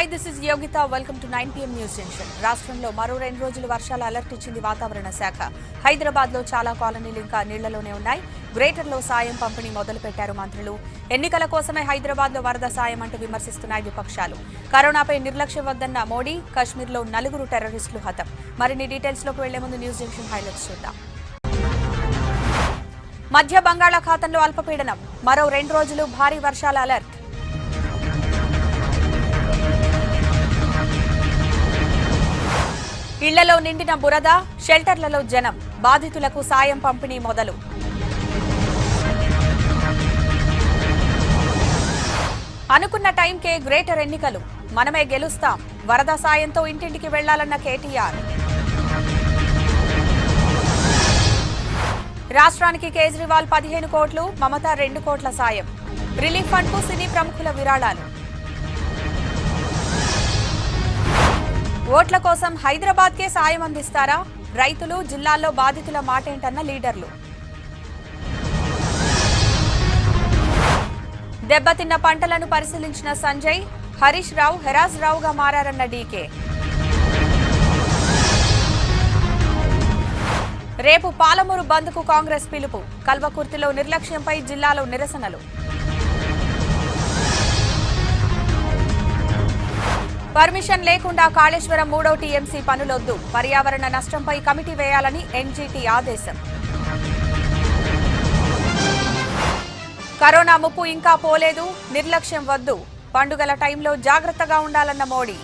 Hi, this is Yogita. Welcome to 9 PM News Junction. రాష్ట్రంలో మరో 2 రోజులు వర్షాల అలర్ట్ ఇచ్చింది వాతావరణ శాఖ. హైదరాబాద్లో చాలా కాలనీలు ఇంకా నీళ్లలోనే ఉన్నాయి. గ్రేటర్లో సాయం పంపిణీ మొదలు పెట్టారు మంత్రులు. ఎన్నికల కోసమే హైదరాబాద్లో వరద సాయం అంటూ విమర్శిస్తున్నాయి విపక్షాలు. కరోనాపై నిర్లక్ష్యం వద్దన్న మోడీ, కశ్మీర్లో 4 టెర్రరిస్టులు హతం. మరిన్ని డీటెయిల్స్లోకి వెళ్లే ముందు న్యూస్ జంక్షన్ హైలైట్స్ చూద్దాం. మధ్య బంగాళాఖాతంలో అల్పపీడనం. మరో 2 రోజులు భారీ వర్షాల అలర్ట్. ఇళ్లలో నిండిన బురద, షెల్టర్లలో జనం. బాధితులకు సాయం పంపిణీ మొదలు. అనుకున్న టైంకే గ్రేటర్ ఎన్నికలు. మనమే గెలుస్తాం. వరద సాయంతో ఇంటింటికి వెళ్లాలన్న కేటీఆర్. రాష్ట్రానికి కేజ్రీవాల్ 15 కోట్లు, మమత 2 కోట్ల సాయం. రిలీఫ్ ఫండ్ కు సినీ ప్రముఖుల విరాళాలు. ఓట్ల కోసం హైదరాబాద్కే సాయం అందిస్తారా? రైతులు, జిల్లాల్లో బాధితుల మాటేంటన్న లీడర్లు. దెబ్బతిన్న పంటలను పరిశీలించిన సంజయ్, హరీష్ రావు హెరాజ్ రావుగా మారారన్న డీకే. రేపు పాలమూరు బంద్కు కాంగ్రెస్ పిలుపు. కల్వకుర్తిలో నిర్లక్ష్యంపై జిల్లాలో నిరసనలు. పర్మిషన్ లేకుండా కాళేశ్వరం 3వ టీఎంసీ పనులొద్దు. పర్యావరణ నష్టంపై కమిటీ వేయాలని ఎన్జీటీ ఆదేశం. కరోనా ముప్పు ఇంకా పోలేదు. నిర్లక్ష్యం వద్దు. పండుగల టైంలో జాగ్రత్తగా ఉండాలన్న మోడీ.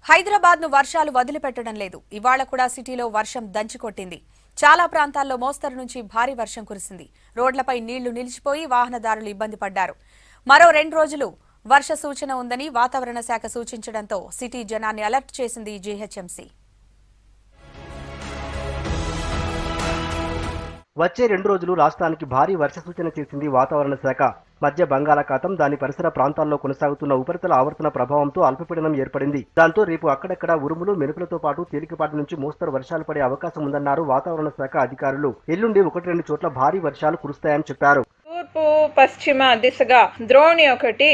హైదరాబాద్ ను వర్షాలు వదిలిపెట్టడం లేదు. ఇవాళ కూడా సిటీలో వర్షం దంచికొట్టింది. చాలా ప్రాంతాల్లో మోస్తరు నుంచి భారీ వర్షం కురిసింది. రోడ్లపై నీళ్లు నిలిచిపోయి వాహనదారులు ఇబ్బంది పడ్డారు. మరో 2 రోజులు వర్ష సూచన ఉందని వాతావరణ శాఖ సూచించడంతో సిటీ జనాన్ని అలర్ట్ చేసింది జీహెచ్ఎంసీ. వచ్చే 2 రోజులు రాష్ట్రానికి భారీ వర్ష సూచన చేసింది వాతావరణ శాఖ. మధ్య బంగాళాఖాతం, దాని పరిసర ప్రాంతాల్లో కొనసాగుతున్న ఉపరితల ఆవర్తన ప్రభావంతో అల్పపీడనం ఏర్పడింది. దాంతో రేపు అక్కడక్కడ ఉరుములు, మెరుపులతో పాటు తేలికపాటి నుంచి మోస్తరు వర్షాలు పడే అవకాశం ఉందన్నారు వాతావరణ శాఖ అధికారులు. ఎల్లుండి 1-2 చోట్ల భారీ వర్షాలు కురుస్తాయని చెప్పారు. తూర్పు పశ్చిమ దిశగా ద్రోణి ఒకటి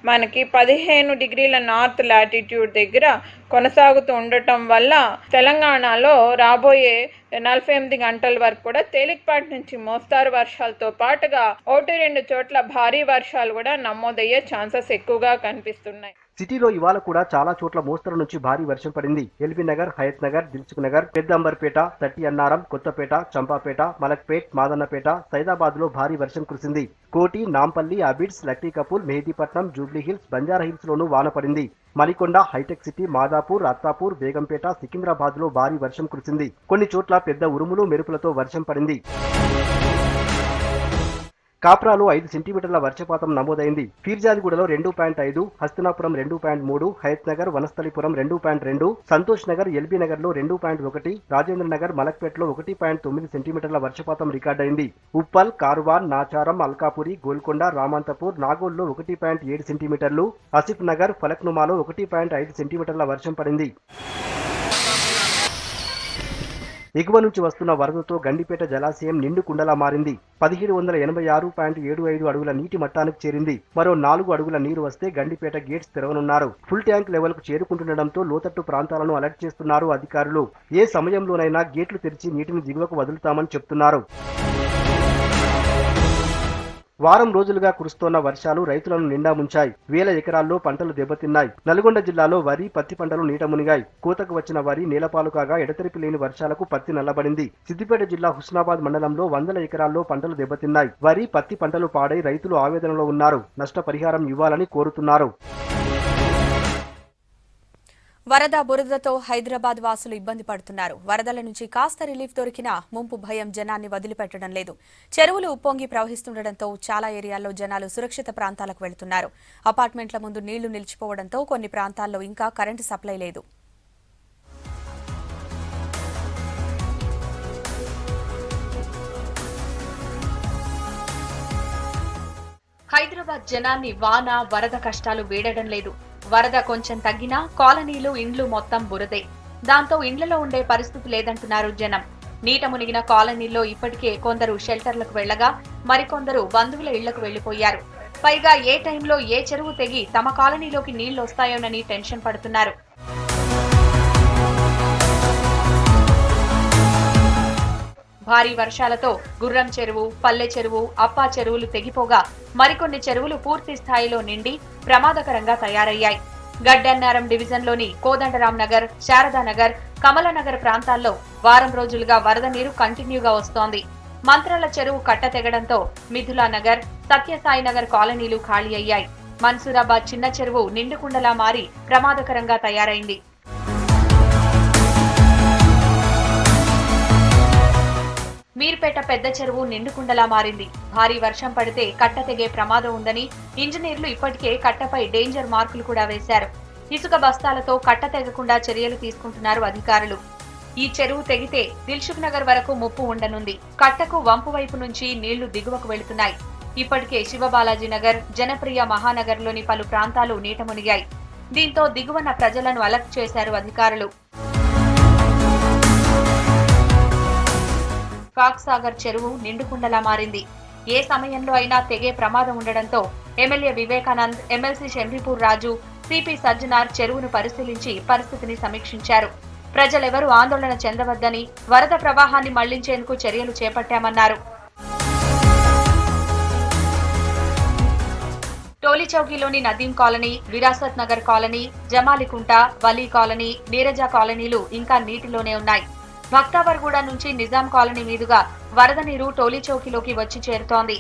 మనకి 15 డిగ్రీల నార్త్ లాటిట్యూడ్ దగ్గర కొనసాగుతూ ఉండటం వల్ల తెలంగాణలో రాబోయే 48 గంటల వరకు కూడా తేలికపాటి నుంచి మోస్తారు వర్షాలతో పాటుగా 1-2 చోట్ల భారీ వర్షాలు కూడా నమోదయ్యే ఛాన్సెస్ ఎక్కువగా కనిపిస్తున్నాయి. సిటీలో ఇవాళ కూడా చాలా చోట్ల మోస్తరు నుంచి భారీ వర్షం పడింది. ఎల్బీ నగర్, హయత్ నగర్, దిల్సుఖ్ నగర్, పెద్ద అంబర్పేట, తట్టి అన్నారం, కొత్తపేట, చంపాపేట, మలక్పేట్, మాదన్నపేట, సైదాబాద్ లో భారీ వర్షం కురిసింది. కోటి, నాంపల్లి, అబిడ్స్, లక్టీకపూల్, మెహదీపట్నం, జూబ్లీ హిల్స్, బంజారా హిల్స్ లోనూ వాన పడింది. మలికొండ, హైటెక్ సిటీ, మాదాపూర్, అత్తాపూర్, బేగంపేట, సికింద్రాబాద్ లో భారీ వర్షం కురిసింది. కొన్ని చోట్ల పెద్ద ఉరుములు, మెరుపులతో వర్షం పడింది. కాప్రాలో 5 సెంటీమీటర్ల వర్షపాతం నమోదైంది. ఫీర్జాదిగూడలో 2.5, హస్తినాపురం 2.3, హయత్ నగర్, వనస్థలిపురం 2.2, సంతోష్ నగర్, ఎల్బీ నగర్ లో 2.1, రాజేంద్ర నగర్, మలక్పేటలో 1.9 సెంటీమీటర్ల వర్షపాతం రికార్డైంది. ఉప్పల్, కార్వాన్, నాచారం, అల్కాపురి, గోల్కొండ, రామంతపూర్, నాగోల్లో 1.7 సెంటీమీటర్లు, ఆసిఫ్ నగర్, ఫలక్నుమాలో 1.5 సెంటీమీటర్ల వర్షం పడింది. ఎగువ నుంచి వస్తున్న వరదతో గండిపేట జలాశయం నిండు కుండలా మారింది. 1786.75 అడుగుల నీటి మట్టానికి చేరింది. మరో 4 అడుగుల నీరు వస్తే గండిపేట గేట్స్ తెరవనున్నారు. ఫుల్ ట్యాంక్ లెవెల్ కు చేరుకుంటుండటంతో లోతట్టు ప్రాంతాలను అలర్ట్ చేస్తున్నారు అధికారులు. ఏ సమయంలోనైనా గేట్లు తెరిచి నీటిని దిగువకు వదులుతామని చెప్తున్నారు. వారం రోజులుగా కురుస్తోన్న వర్షాలు రైతులను నిండా ముంచాయి. వేల ఎకరాల్లో పంటలు దెబ్బతిన్నాయి. నల్గొండ జిల్లాలో వరి, పత్తి పంటలు నీట మునిగాయి. కోతకు వచ్చిన వరి నేలపాలు కాగా ఎడతెరిపి లేని వర్షాలకు పత్తి నల్లబడింది. సిద్దిపేట జిల్లా హుస్నాబాద్ మండలంలో 100 ఎకరాల్లో పంటలు దెబ్బతిన్నాయి. వరి, పత్తి పంటలు పాడై రైతులు ఆవేదనలో ఉన్నారు. నష్టపరిహారం ఇవ్వాలని కోరుతున్నారు. వరద, బురదతో హైదరాబాద్ వాసులు ఇబ్బంది పడుతున్నారు. వరదల నుంచి కాస్త రిలీఫ్ దొరికినా ముంపు భయం జనాన్ని వదిలిపెట్టడం లేదు. చెరువులు ఉప్పొంగి ప్రవహిస్తుండటంతో చాలా ఏరియాల్లో జనాలు సురక్షిత ప్రాంతాలకు వెళ్తున్నారు. అపార్ట్మెంట్ల ముందు నీళ్లు నిలిచిపోవడంతో కొన్ని ప్రాంతాల్లో ఇంకా కరెంటు సప్లై లేదు. హైదరాబాద్ జనాన్ని వాన, వరద కష్టాలు వీడడం లేదు. వరద కొంచెం తగ్గినా కాలనీలు, ఇండ్లు మొత్తం బురదే. దాంతో ఇండ్లలో ఉండే పరిస్థితి లేదంటున్నారు జనం. నీట మునిగిన కాలనీల్లో ఇప్పటికే కొందరు షెల్టర్లకు వెళ్లగా మరికొందరు బంధువుల ఇళ్లకు వెళ్లిపోయారు. పైగా ఏ టైంలో ఏ చెరువు తెగి తమ కాలనీలోకి నీళ్లు వస్తాయోనని టెన్షన్ పడుతున్నారు. భారీ వర్షాలతో గుర్రం చెరువు, పల్లె చెరువు, అప్పా చెరువులు తెగిపోగా మరికొన్ని చెరువులు పూర్తి స్థాయిలో నిండి ప్రమాదకరంగా తయారయ్యాయి. గడ్డన్నారం డివిజన్లోని కోదండరాం నగర్, శారదానగర్, కమలనగర్ ప్రాంతాల్లో వారం రోజులుగా వరద నీరు కంటిన్యూగా వస్తోంది. మంత్రాల చెరువు కట్ట తెగడంతో మిథులానగర్, సత్యసాయినగర్ కాలనీలు ఖాళీ అయ్యాయి. మన్సూరాబాద్ చిన్న చెరువు నిండుకుండలా మారి ప్రమాదకరంగా తయారైంది. మీర్పేట పెద్ద చెరువు నిండుకుండలా మారింది. భారీ వర్షం పడితే కట్ట తెగే ప్రమాదం ఉందని ఇంజనీర్లు ఇప్పటికే కట్టపై డేంజర్ మార్కులు కూడా వేశారు. ఇసుక బస్తాలతో కట్ట తెగకుండా చర్యలు తీసుకుంటున్నారు అధికారులు. ఈ చెరువు తెగితే దిల్సుఖ్ నగర్ వరకు ముప్పు ఉండనుంది. కట్టకు వంపు వైపు నుంచి నీళ్లు దిగువకు వెళుతున్నాయి. ఇప్పటికే శివబాలాజీ నగర్, జనప్రియ మహానగర్లోని పలు ప్రాంతాలు నీట మునిగాయి. దీంతో దిగువన ప్రజలను అలర్ట్ చేశారు అధికారులు. కాక్సాగర్ చెరువు నిండుకుండలా మారింది. ఏ సమయంలో అయినా తెగే ప్రమాదం ఉండడంతో ఎమ్మెల్యే వివేకానంద్, ఎమ్మెల్సీ షంబీపూర్ రాజు, సిపి సజ్జనార్ చెరువును పరిశీలించి పరిస్థితిని సమీక్షించారు. ప్రజలెవరూ ఆందోళన చెందవద్దని, వరద ప్రవాహాన్ని మళ్లించేందుకు చర్యలు చేపట్టామన్నారు. టోలీచౌకీలోని Nadeem colony, Virasat Nagar colony, Jamalikunta, Wali colony, Neeraja కాలనీలు ఇంకా నీటిలోనే ఉన్నాయి. భక్తావర్గూడ నుంచి నిజాం కాలనీ మీదుగా వరద నీరు టోలీచౌకీలోకి వచ్చి చేరుతోంది.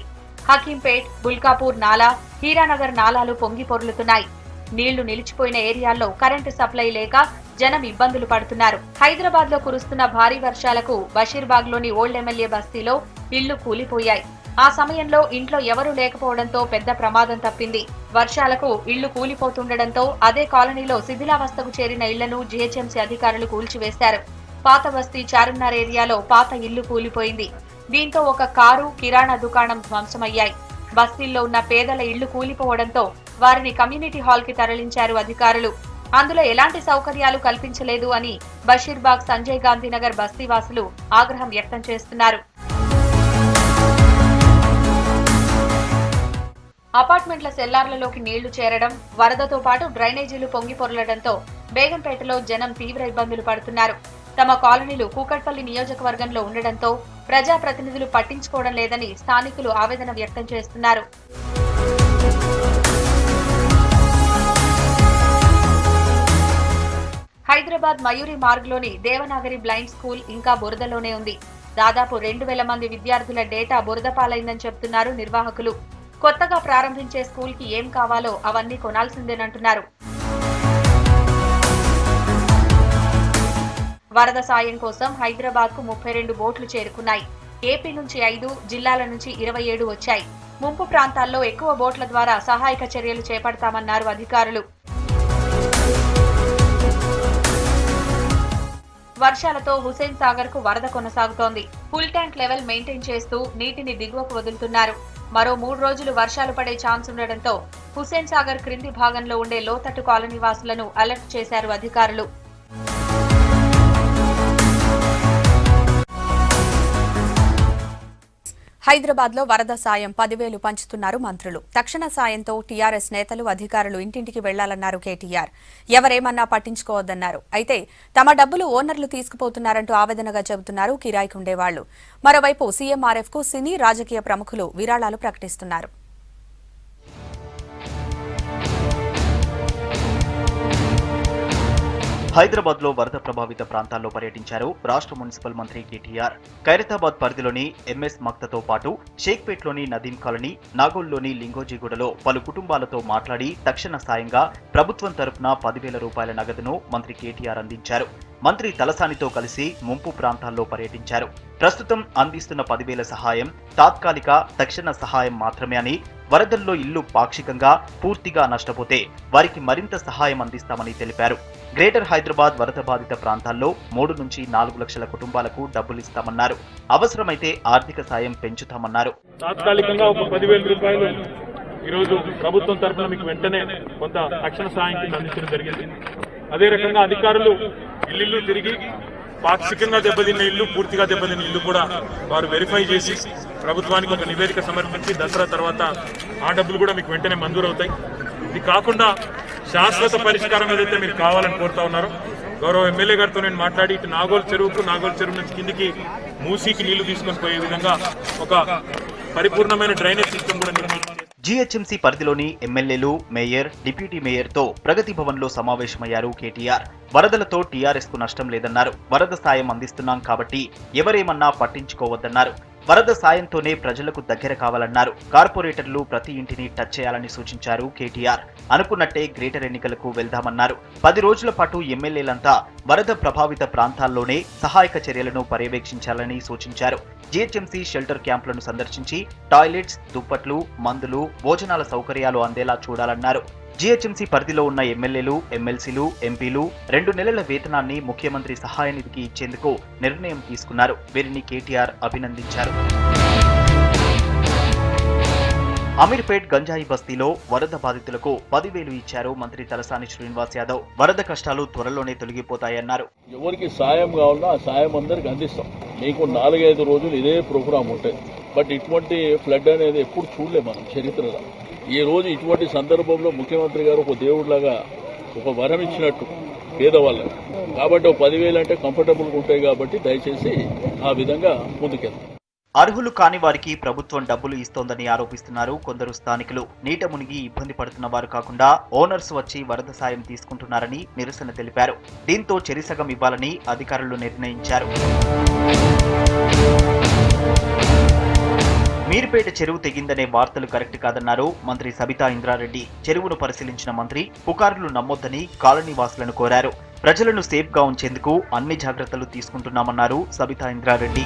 హకీంపేట్, బుల్కాపూర్ నాలా, హీరానగర్ నాలాలు పొంగి పొర్లుతున్నాయి. నీళ్లు నిలిచిపోయిన ఏరియాల్లో కరెంటు సప్లై లేక జనం ఇబ్బందులు పడుతున్నారు. హైదరాబాద్ లో కురుస్తున్న భారీ వర్షాలకు బషీర్బాగ్లోని ఓల్డ్ ఎమ్మెల్యే బస్తీలో ఇళ్లు కూలిపోయాయి. ఆ సమయంలో ఇంట్లో ఎవరూ లేకపోవడంతో పెద్ద ప్రమాదం తప్పింది. వర్షాలకు ఇళ్లు కూలిపోతుండటంతో అదే కాలనీలో శిథిలావస్థకు చేరిన ఇళ్లను జీహెచ్ఎంసీ అధికారులు కూల్చివేశారు. పాత బస్తీ చార్మినార్ ఏరియాలో పాత ఇల్లు కూలిపోయింది. దీంతో ఒక కారు, కిరాణా దుకాణం ధ్వంసమయ్యాయి. బస్తీల్లో ఉన్న పేదల ఇళ్లు కూలిపోవడంతో వారిని కమ్యూనిటీ హాల్ కి తరలించారు అధికారులు. అందులో ఎలాంటి సౌకర్యాలు కల్పించలేదు అని బషీర్బాగ్, సంజయ్ గాంధీ నగర్ బస్తీవాసులు ఆగ్రహం వ్యక్తం చేస్తున్నారు. అపార్ట్మెంట్ల సెల్లార్లలోకి నీళ్లు చేరడం, వరదతో పాటు డ్రైనేజీలు పొంగి పొరలడంతో బేగంపేటలో జనం తీవ్ర ఇబ్బందులు పడుతున్నారు. తమ కాలనీలు కూకట్పల్లి నియోజకవర్గంలో ఉండడంతో ప్రజాప్రతినిధులు పట్టించుకోవడం లేదని స్థానికులు ఆవేదన వ్యక్తం చేస్తున్నారు. హైదరాబాద్ మయూరి మార్గ్లోని దేవనాగరి బ్లైండ్ స్కూల్ ఇంకా బురదలోనే ఉంది. దాదాపు 2000 మంది విద్యార్థుల డేటా బురద పాలైందని చెబుతున్నారు నిర్వాహకులు. కొత్తగా ప్రారంభించే స్కూల్ కి ఏం కావాలో అవన్నీ కొనాల్సిందేనంటున్నారు. వరద సాయం కోసం హైదరాబాద్ కు 32 బోట్లు చేరుకున్నాయి. ఏపీ నుంచి 5, జిల్లాల నుంచి 27 వచ్చాయి. ముంపు ప్రాంతాల్లో ఎక్కువ బోట్ల ద్వారా సహాయక చర్యలు చేపడతామన్నారు అధికారులు. వర్షాలతో హుసేన్ సాగర్ కు వరద కొనసాగుతోంది. ఫుల్ ట్యాంక్ లెవెల్ మెయింటైన్ చేస్తూ నీటిని దిగువకు వదులుతున్నారు. మరో 3 రోజులు వర్షాలు పడే ఛాన్స్ ఉండడంతో హుసేన్ సాగర్ క్రింది భాగంలో ఉండే లోతట్టు కాలనీ వాసులను అలర్ట్ చేశారు అధికారులు. హైదరాబాద్ లో వరద సాయం 10,000 పంచుతున్నారు మంత్రులు. తక్షణ సాయంతో టీఆర్ఎస్ నేతలు, అధికారులు ఇంటింటికి వెళ్లాలన్నారు కేటీఆర్. ఎవరేమన్నా పట్టించుకోవద్దన్నారు. అయితే తమ డబ్బులు ఓనర్లు తీసుకుపోతున్నారంటూ ఆవేదనగా చెబుతున్నారు కిరాయికి ఉండేవాళ్లు. మరోవైపు సీఎంఆర్ఎఫ్ కు సినీ, రాజకీయ ప్రముఖులు విరాళాలు ప్రకటిస్తున్నారు. హైదరాబాద్ లో వరద ప్రభావిత ప్రాంతాల్లో పర్యటించారు రాష్ట్ర మున్సిపల్ మంత్రి కేటీఆర్. ఖైరతాబాద్ పరిధిలోని ఎంఎస్ మక్తతో పాటు షేక్పేట్లోని నదీం కాలనీ, నాగోల్లోని లింగోజీగూడలో పలు కుటుంబాలతో మాట్లాడి తక్షణ సాయంగా ప్రభుత్వం తరపున 10,000 రూపాయల నగదును మంత్రి కేటీఆర్ అందించారు. మంత్రి తలసానితో కలిసి ముంపు ప్రాంతాల్లో పర్యటించారు. ప్రస్తుతం అందిస్తున్న 10,000 సహాయం తాత్కాలిక, తక్షణ సహాయం మాత్రమే అని, వరదల్లో ఇల్లు పాక్షికంగా, పూర్తిగా నష్టపోతే వారికి మరింత సహాయం అందిస్తామని తెలిపారు. గ్రేటర్ హైదరాబాద్ వరద బాధిత ప్రాంతాల్లో 3 నుంచి 4 లక్షల కుటుంబాలకు డబ్బులిస్తామన్నారు. అవసరమైతే ఆర్థిక సాయం పెంచుతామన్నారు. తాత్కాలికంగా ఒక 10,000 రూపాయలు ఈరోజు ప్రభుత్వం తరఫున మీకు వెంటనే కొంత తక్షణ సాయం అందించడం జరిగింది. అదే రకంగా అధికారులు ఇల్లు తిరిగి పాక్షికంగా దెబ్బతిన్న ఇల్లు, పూర్తిగా దెబ్బతిన్న ఇల్లు కూడా వారు వెరిఫై చేసి ప్రభుత్వానికి ఒక నివేదిక సమర్పించి దసరా తర్వాత ఆ డబ్బులు కూడా మీకు వెంటనే మంజూరవుతాయి. ఇది కాకుండా శాశ్వత పరిష్కారం ఏదైతే మీరు కావాలని కోరుతా ఉన్నారో గౌరవ ఎమ్మెల్యే గారితో నేను మాట్లాడి ఇటు నాగోల్ చెరువు నుంచి కిందికి మూసీకి నీళ్లు తీసుకొని పోయే విధంగా ఒక పరిపూర్ణమైన డ్రైనేజ్ సిస్టమ్ కూడా నిర్మాణం. జీహెచ్ఎంసీ పరిధిలోని ఎమ్మెల్యేలు, మేయర్, డిప్యూటీ మేయర్తో ప్రగతి భవన్లో సమావేశమయ్యారు కేటీఆర్. వరదలతో టీఆర్ఎస్ కు నష్టం లేదన్నారు. వరద సాయం అందిస్తున్నాం కాబట్టి ఎవరేమన్నా పట్టించుకోవద్దన్నారు. వరద సాయంతోనే ప్రజలకు దగ్గర కావాలన్నారు. కార్పొరేటర్లు ప్రతి ఇంటిని టచ్ చేయాలని సూచించారు కేటీఆర్. అనుకున్నట్టే గ్రేటర్ ఎన్నికలకు వెళ్దామన్నారు. 10 రోజుల పాటు ఎమ్మెల్యేలంతా వరద ప్రభావిత ప్రాంతాల్లోనే సహాయక చర్యలను పర్యవేక్షించాలని సూచించారు. జీహెచ్ఎంసీ షెల్టర్ క్యాంపులను సందర్శించి టాయిలెట్స్, దుప్పట్లు, మందులు, భోజనాల సౌకర్యాలు అందేలా చూడాలన్నారు. జీహెచ్ఎంసీ పరిధిలో ఉన్న ఎమ్మెల్యేలు, ఎమ్మెల్సీలు, ఎంపీలు 2 నెలల వేతనాన్ని ముఖ్యమంత్రి సహాయ నిధికి ఇచ్చేందుకు నిర్ణయం తీసుకున్నారు. వీరిని కేటీఆర్ అభినందించారు. అమీర్పేట్ గంజాయి బస్తీలో వరద బాధితులకు 10,000 ఇచ్చారు మంత్రి తలసాని శ్రీనివాస్ యాదవ్. వరద కష్టాలు త్వరలోనే తొలగిపోతాయన్నారు. ఎవరికి సాయం కావాలో ఆ సాయం అందరికి అందిస్తాం. మీకు 4-5 రోజులు ఇదే ప్రోగ్రాం ఉంటుంది. బట్ ఇటువంటి ఫ్లడ్ అనేది ఎప్పుడు చూడలే మనం చరిత్రలో. ఈ రోజు ఇటువంటి సందర్భంలో ముఖ్యమంత్రి గారు ఒక దేవుడిలాగా ఒక వరం ఇచ్చినట్టు పేదవాళ్ళకి. కాబట్టి 10,000 అంటే కంఫర్టబుల్గా ఉంటాయి. కాబట్టి దయచేసి ఆ విధంగా ముందుకెళ్తాం. అర్హులు కాని వారికి ప్రభుత్వం డబ్బులు ఇస్తోందని ఆరోపిస్తున్నారు కొందరు స్థానికులు. నీట మునిగి ఇబ్బంది పడుతున్న వారు కాకుండా ఓనర్స్ వచ్చి వరద సాయం తీసుకుంటున్నారని నిరసన తెలిపారు. దీంతో చెరిసగం ఇవ్వాలని అధికారులు నిర్ణయించారు. మీర్పేట చెరువు తెగిందనే వార్తలు కరెక్ట్ కాదన్నారు మంత్రి సబితా ఇంద్రారెడ్డి. చెరువును పరిశీలించిన మంత్రి పుకార్లు నమ్మొద్దని కాలనీ వాసులను కోరారు. ప్రజలను సేఫ్ గా ఉంచేందుకు అన్ని జాగ్రత్తలు తీసుకుంటున్నామన్నారు సబితా ఇంద్రారెడ్డి.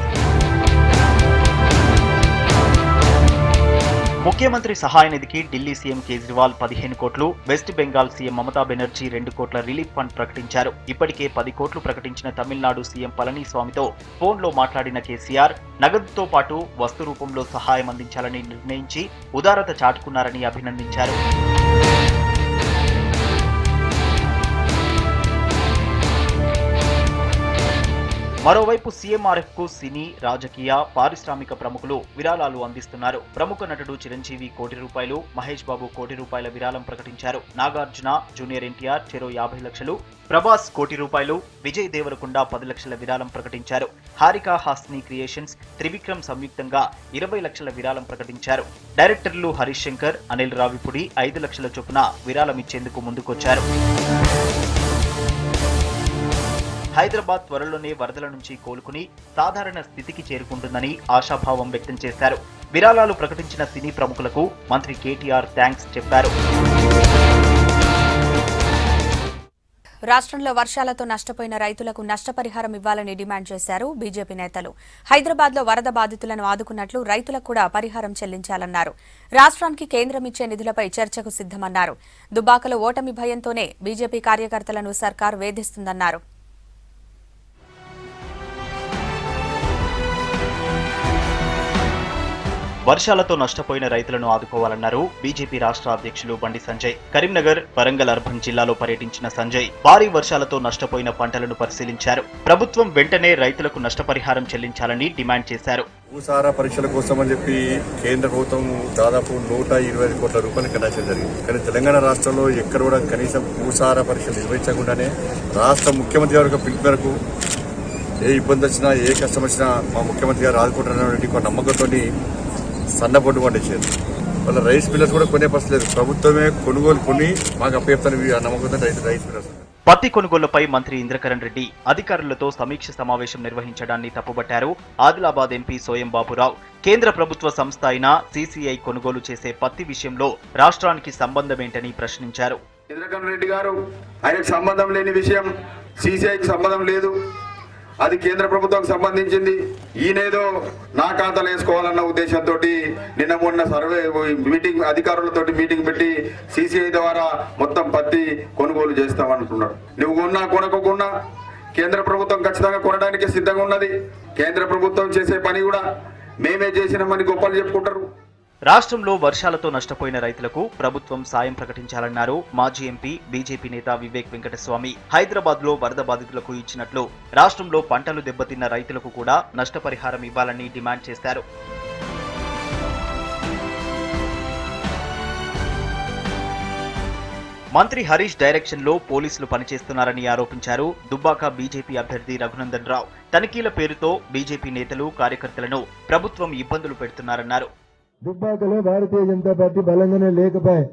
ముఖ్యమంత్రి సహాయ నిధికి ఢిల్లీ సీఎం కేజ్రీవాల్ 15 కోట్లు, వెస్ట్ బెంగాల్ సీఎం మమతా బెనర్జీ 2 కోట్ల రిలీఫ్ ఫండ్ ప్రకటించారు. ఇప్పటికే 10 కోట్లు ప్రకటించిన తమిళనాడు సీఎం పళనిస్వామితో ఫోన్లో మాట్లాడిన కేసీఆర్ నగదుతో పాటు వస్తు రూపంలో సహాయం అందించాలని నిర్ణయించి ఉదారత చాటుకున్నారని అభినందించారు. మరోవైపు సీఎంఆర్ఎఫ్ కు సినీ, రాజకీయ, పారిశ్రామిక ప్రముఖులు విరాళాలు అందిస్తున్నారు. ప్రముఖ నటుడు చిరంజీవి ₹1 కోటి, మహేష్ బాబు ₹1 కోటి విరాళం ప్రకటించారు. నాగార్జున, జూనియర్ ఎన్టీఆర్ చెరో 50 లక్షలు, ప్రభాస్ ₹1 కోటి, విజయ్ దేవరకొండ 10 లక్షల విరాళం ప్రకటించారు. హారిక హాస్ని క్రియేషన్స్, త్రివిక్రమ్ సంయుక్తంగా 20 లక్షల విరాళం ప్రకటించారు. డైరెక్టర్లు హరీష్ శంకర్, అనిల్ రావిపూడి 5 లక్షల చొప్పున విరాళం ఇచ్చేందుకు ముందుకొచ్చారు. హైదరాబాద్ త్వరలోనే వరదల నుంచి కోలుకుని సాధారణ స్థితికి చేరుకుంటుందని ఆశాభావం వ్యక్తం చేశారు. విరాళాలు ప్రకటించిన సినీ ప్రముఖులకు మంత్రి కేటీఆర్ థ్యాంక్స్ చెప్పారు. రాష్ట్రంలో వర్షాలతో నష్టపోయిన రైతులకు నష్టపరిహారం ఇవ్వాలని డిమాండ్ చేశారు బీజేపీ నేతలు. హైదరాబాద్లో వరద బాధితులను ఆదుకున్నట్లు రైతులకు కూడా పరిహారం చెల్లించాలన్నారు. రాష్ట్రానికి కేంద్రం ఇచ్చే నిధులపై చర్చకు సిద్దమన్నారు. దుబ్బాకలో ఓటమి భయంతోనే బీజేపీ కార్యకర్తలను సర్కార్ వేధిస్తుందన్నారు. వర్షాలతో నష్టపోయిన రైతులను ఆదుకోవాలన్నారు బీజేపీ రాష్ట్ర అధ్యక్షులు బండి సంజయ్. కరీంనగర్, వరంగల్ అర్బన్ జిల్లాలో పర్యటించిన సంజయ్ భారీ వర్షాలతో నష్టపోయిన పంటలను పరిశీలించారు. ప్రభుత్వం వెంటనే రైతులకు నష్టపరిహారం చెల్లించాలని డిమాండ్ చేశారు. భూసార పరీక్షల కోసం అని చెప్పి కేంద్ర ప్రభుత్వం దాదాపు ₹125 కోట్ల కేటాయించడం జరిగింది. కానీ తెలంగాణ రాష్ట్రంలో ఎక్కడ కూడా కనీసం భూసార పరీక్షలు నిర్వహించకుండానే రాష్ట్ర ముఖ్యమంత్రి గారి పిలుపు మేరకు ఏ ఇబ్బంది వచ్చినా, ఏ కష్టం వచ్చినా మా ముఖ్యమంత్రి గారు ఆదుకుంటున్నారని ఒక నమ్మకంతో సన్నబొడ్డు పండించేది. వాళ్ళ రైస్ మిల్లర్స్ కూడా కొనే పరిస్థితి లేదు. ప్రభుత్వమే కొనుగోలు కొని మాకు అప్పచెప్తాను నమ్మకంతో రైస్ మిల్లర్స్. పత్తి కొనుగోలుపై మంత్రి ఇంద్రకరణ్ రెడ్డి అధికారులతో సమీక్ష సమావేశం నిర్వహించడాన్ని తప్పుబట్టారు. ఆదిలాబాద్ ఎంపీ సోయం బాబురావు కేంద్ర ప్రభుత్వ సంస్థ అయిన సీసీఐ కొనుగోలు చేసే పత్తి విషయంలో రాష్ట్రానికి సంబంధమేంటని ప్రశ్నించారు. ఇంద్రకరణ్ రెడ్డి గారు ఆయనకు సంబంధం లేని విషయం, సీసీఐకి సంబంధం లేదు, అది కేంద్ర ప్రభుత్వానికి సంబంధించింది. ఈయనేదో నా ఖాతాలు వేసుకోవాలన్న ఉద్దేశంతో నిన్న మొన్న సర్వే మీటింగ్ అధికారులతో మీటింగ్ పెట్టి సీసీఐ ద్వారా మొత్తం పత్తి కొనుగోలు చేస్తామనుకున్నాడు. నువ్వు కొన్నా కొనకుండా కేంద్ర ప్రభుత్వం ఖచ్చితంగా కొనడానికి సిద్ధంగా ఉన్నది. కేంద్ర ప్రభుత్వం చేసే పని కూడా మేమే చేసినామని గొప్పలు చెప్పుకుంటారు. రాష్ట్రంలో వర్షాలతో నష్టపోయిన రైతులకు ప్రభుత్వం సాయం ప్రకటించాలన్నారు మాజీ ఎంపీ బీజేపీ నేత వివేక్ వెంకటస్వామి. హైదరాబాద్ లో వరద బాధితులకు ఇచ్చినట్లు రాష్ట్రంలో పంటలు దెబ్బతిన్న రైతులకు కూడా నష్టపరిహారం ఇవ్వాలని డిమాండ్ చేశారు. మంత్రి హరీష్ డైరెక్షన్ లో పోలీసులు పనిచేస్తున్నారని ఆరోపించారు. దుబ్బాక బీజేపీ అభ్యర్థి రఘునందన్ రావు తనిఖీల పేరుతో బీజేపీ నేతలు కార్యకర్తలను ప్రభుత్వం ఇబ్బందులు పెడుతున్నారన్నారు. దుబ్బాకలో భారతీయ జనతా పార్టీ బలంగానే లేకపోయే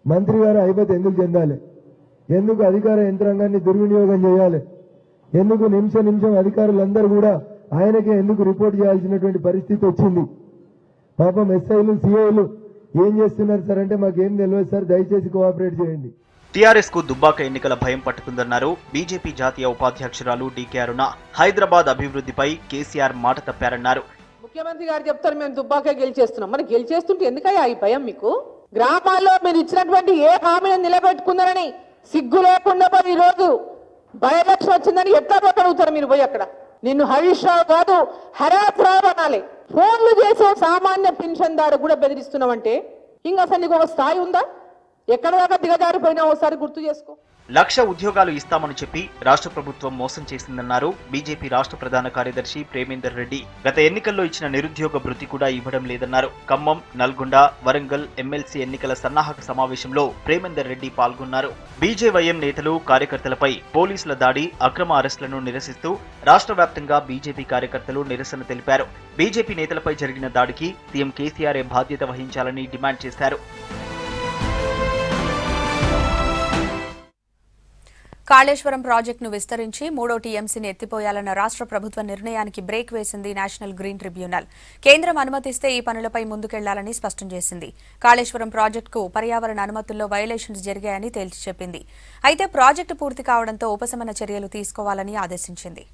మంత్రి గారు ఐబత్ ఎందుకు చెందాలి? ఎందుకు అధికార యంత్రాంగాన్ని దుర్వినియోగం చేయాలి? ఎందుకు నిమిషం అధికారులందరూ కూడా ఆయనకే ఎందుకు రిపోర్ట్ చేయాల్సినటువంటి పరిస్థితి వచ్చింది? పాపం ఎస్ఐలు సిఐలు ఏం చేస్తున్నారు సార్ అంటే మాకేం తెలియదు సార్, దయచేసి కోఆపరేట్ చేయండి. టీఆర్ఎస్ కు దుబ్బాక ఎన్నికల భయం పట్టుకుందన్నారు బీజేపీ జాతీయ ఉపాధ్యక్షురాలు డీకే అరుణ. హైదరాబాద్ అభివృద్ధిపై కేసీఆర్ మాట తప్పారన్నారు. ముఖ్యమంత్రి గారు చెప్తారు మేము దుబ్బాక గెలిచేస్తున్నాం. మరి గెలిచేస్తుంటే ఎందుకయ్యా ఈ భయం మీకు? గ్రామాల్లో మీరు ఇచ్చినటువంటి ఏ హామీని నిలబెట్టుకున్నారని సిగ్గు లేకుండా పోయి ఈ రోజు బై ఎలక్షన్ వచ్చిందని ఎట్లా పోగలుగుతారు మీరు పోయి అక్కడ? నిన్ను హరీష్ రావు కాదు హరాత్ రావు అనాలి. ఫోన్లు చేసే సామాన్య పెన్షన్దారు కూడా బెదిరిస్తున్నామంటే ఇంకా అసలు నీకు ఒక స్థాయి ఉందా? ఎక్కడ దాకా దిగజారిపోయినా ఒకసారి గుర్తు చేసుకో. 1,00,000 ఉద్యోగాలు ఇస్తామని చెప్పి రాష్ట్ర ప్రభుత్వం మోసం చేసిందన్నారు బీజేపీ రాష్ట్ర ప్రధాన కార్యదర్శి ప్రేమేందర్ రెడ్డి. గత ఎన్నికల్లో ఇచ్చిన నిరుద్యోగ భృతి కూడా ఇవ్వడం లేదన్నారు. ఖమ్మం, నల్గొండ, వరంగల్ ఎమ్మెల్సీ ఎన్నికల సన్నాహక సమావేశంలో ప్రేమేందర్ రెడ్డి పాల్గొన్నారు. బీజేవైఎం నేతలు, కార్యకర్తలపై పోలీసుల దాడి, అక్రమ అరెస్టులను నిరసిస్తూ రాష్ట్ర వ్యాప్తంగా బీజేపీ కార్యకర్తలు నిరసన తెలిపారు. బీజేపీ నేతలపై జరిగిన దాడికి సీఎం కేసీఆర్ బాధ్యత వహించాలని డిమాండ్ చేశారు. కాళేశ్వరం ప్రాజెక్టును విస్తరించి 3వ టీఎంసీని ఎత్తిపోయాలన్న రాష్ట్ర ప్రభుత్వ నిర్ణయానికి బ్రేక్ వేసింది నేషనల్ గ్రీన్ ట్రిబ్యునల్. కేంద్రం అనుమతిస్తే ఈ పనులపై ముందుకెళ్లాలని స్పష్టం చేసింది. కాళేశ్వరం ప్రాజెక్టుకు పర్యావరణ అనుమతుల్లో వైలేషన్స్ జరిగాయని తేల్చి చెప్పింది. అయితే ప్రాజెక్టు పూర్తి కావడంతో ఉపశమన చర్యలు తీసుకోవాలని ఆదేశించింది.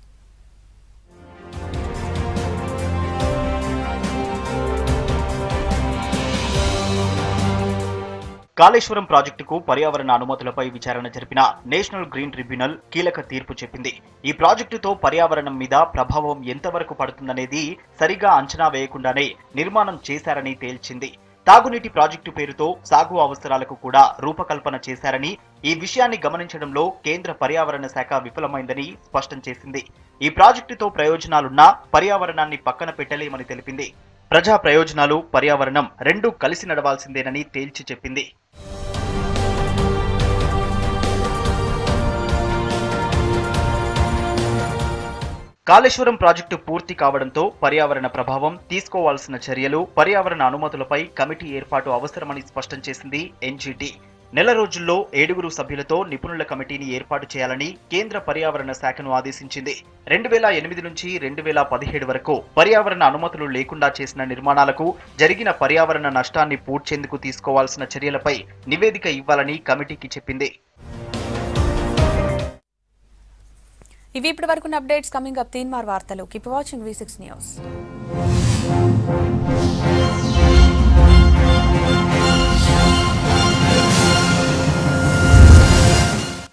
కాళేశ్వరం ప్రాజెక్టుకు పర్యావరణ అనుమతులపై విచారణ జరిపిన నేషనల్ గ్రీన్ ట్రిబ్యునల్ కీలక తీర్పు చెప్పింది. ఈ ప్రాజెక్టుతో పర్యావరణం మీద ప్రభావం ఎంతవరకు పడుతుందనేది సరిగా అంచనా వేయకుండానే నిర్మాణం చేశారని తేల్చింది. తాగునీటి ప్రాజెక్టు పేరుతో సాగు అవసరాలకు కూడా రూపకల్పన చేశారని, ఈ విషయాన్ని గమనించడంలో కేంద్ర పర్యావరణ శాఖ విఫలమైందని స్పష్టం చేసింది. ఈ ప్రాజెక్టుతో ప్రయోజనాలున్నా పర్యావరణాన్ని పక్కన పెట్టలేమని తెలిపింది. ప్రజా ప్రయోజనాలు, పర్యావరణం రెండూ కలిసి నడవాల్సిందేనని తేల్చి చెప్పింది. కాళేశ్వరం ప్రాజెక్టు పూర్తి కావడంతో పర్యావరణ ప్రభావం, తీసుకోవాల్సిన చర్యలు, పర్యావరణ అనుమతులపై కమిటీ ఏర్పాటు అవసరమని స్పష్టం చేసింది ఎన్జీటీ. నెల రోజుల్లో 7 సభ్యులతో నిపుణుల కమిటీని ఏర్పాటు చేయాలని కేంద్ర పర్యావరణ శాఖను ఆదేశించింది. 2008 నుంచి 2017 వరకు పర్యావరణ అనుమతులు లేకుండా చేసిన నిర్మాణాలకు జరిగిన పర్యావరణ నష్టాన్ని పూడ్చేందుకు తీసుకోవాల్సిన చర్యలపై నివేదిక ఇవ్వాలని కమిటీకి చెప్పింది. ఇవి ఇప్పటి వరకున్న అప్డేట్స్. కమింగ్ అప్ 3 వార్తలు. Keep watching V6 news.